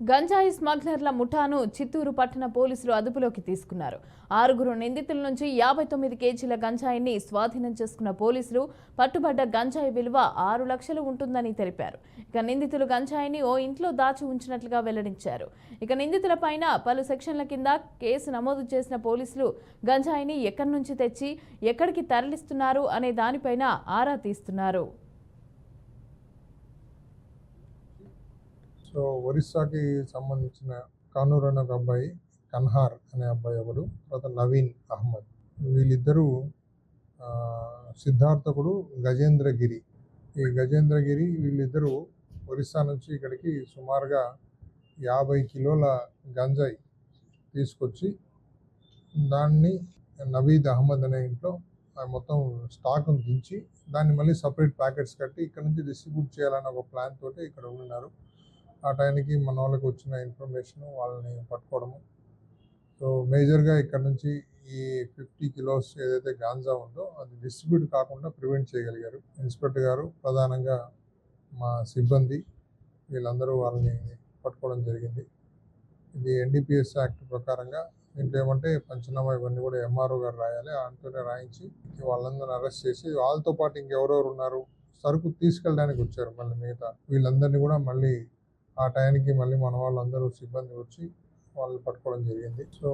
గంజాయి స్మగ్లర్ల ముఠాను చిత్తూరు పట్టణ పోలీసులు అదుపులోకి తీసుకున్నారు. 6 నిందితుల నుంచి 59 కేజీల గంజాయిని స్వాధీనం చేసుకున్న పోలీసులు పట్టుబడ్డ గంజాయి విలువ 6 లక్షలు ఉంటుందని తెలిపారు. ఇక నిందితులు గంజాయిని ఓ ఇంట్లో దాచి ఉంచినట్లుగా వెల్లడించారు. ఇక నిందితుల పైన పలు సెక్షన్ల కింద కేసు నమోదు చేసిన పోలీసులు గంజాయిని ఎక్కడి నుంచి తెచ్చి ఎక్కడికి తరలిస్తున్నారు అనే దానిపైన ఆరా తీస్తున్నారు. సో ఒరిస్సాకి సంబంధించిన కానూర్ అనే ఒక అబ్బాయి, కన్హార్ అనే అబ్బాయి ఒకడు, తర్వాత నవీన్ అహ్మద్, వీళ్ళిద్దరూ సిద్ధార్థకుడు గజేంద్రగిరి. ఈ గజేంద్రగిరి వీళ్ళిద్దరూ ఒరిస్సా నుంచి ఇక్కడికి సుమారుగా 50 కిలోల గంజాయి తీసుకొచ్చి దాన్ని నవీద్ అహ్మద్ అనే ఇంట్లో మొత్తం స్టాక్ను దించి దాన్ని మళ్ళీ సపరేట్ ప్యాకెట్స్ కట్టి ఇక్కడ నుంచి డిస్ట్రిబ్యూట్ చేయాలన్న ఒక ప్లాన్ తోటి ఇక్కడ ఉన్నారు. ఆ టైంకి మన వాళ్ళకి వచ్చిన ఇన్ఫర్మేషన్ వాళ్ళని పట్టుకోవడము. సో మేజర్గా ఇక్కడ నుంచి ఈ 50 కిలోస్ ఏదైతే గాంజా ఉందో అది డిస్ట్రిబ్యూట్ కాకుండా ప్రివెంట్ చేయగలిగారు. ఇన్స్పెక్టర్ గారు, ప్రధానంగా మా సిబ్బంది, వీళ్ళందరూ వాళ్ళని పట్టుకోవడం జరిగింది. ఇది NDPS యాక్ట్ ప్రకారంగా దీంట్లో ఏమంటే పంచనామా ఇవన్నీ కూడా MRO గారు రాయాలి. అంతనే రాయించి వాళ్ళందరిని అరెస్ట్ చేసి వాళ్ళతో పాటు ఇంకెవరెవరు ఉన్నారు, సరుకు తీసుకెళ్ళడానికి వచ్చారు మళ్ళీ మిగతా వీళ్ళందరినీ కూడా మళ్ళీ ఆ టైంకి మళ్ళీ మన వాళ్ళందరూ సిబ్బంది వచ్చి వాళ్ళని పట్టుకోవడం జరిగింది. సో